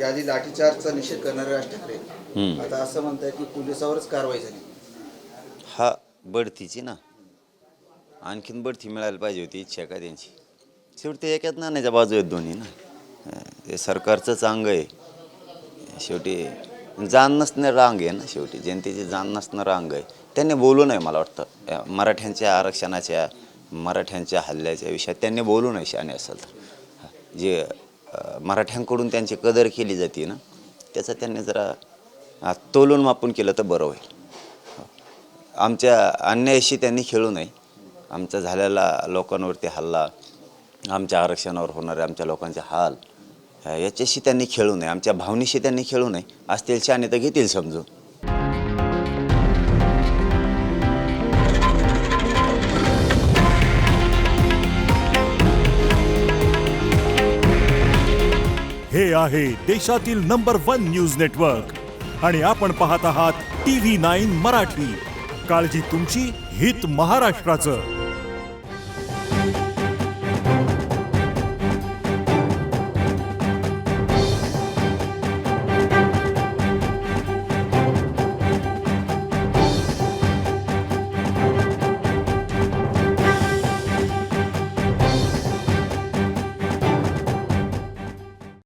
याआधी लाठीचार्जचा निषेध करणारे राज ठाकरे आता असं म्हणताय की पोलिसावरच कारवाई झाली. हा बढतीची ना, आणखीन बढती मिळायला पाहिजे होती, इच्छा काय त्यांची. शेवटी एकाच नाण्याच्या बाजू आहेत दोन्ही ना. ते सरकारचंच अंग आहे, शेवटी जाण नसणारं रांग आहे ना, शेवटी जनतेची जाण नसणारं रांग आहे. त्यांनी बोलू नये, मला वाटतं मराठ्यांच्या आरक्षणाच्या, मराठ्यांच्या हल्ल्याच्या विषयात त्यांनी बोलू नये शहाणे असेल तर. जे मराठ्यांकडून त्यांची कदर केली जाते ना, त्याचं त्यांनी जरा तोलून मापून केलं तर बरं होईल. आमच्या अन्यायाशी त्यांनी खेळू नये. आमचा झालेला लोकांवरती हल्ला, आमच्या आरक्षणावर होणारे आमच्या लोकांचे हाल, याच्याशी त्यांनी खेळू नये. आमच्या भावनेशी त्यांनी खेळू नये. असतील शहाणे तर घेतील समजून. हे आहे देशातील नंबर 1 न्यूज नेटवर्क आणि आपण पाहत आहात TV9 मराठी. काळजी तुमची, हित महाराष्ट्राचं.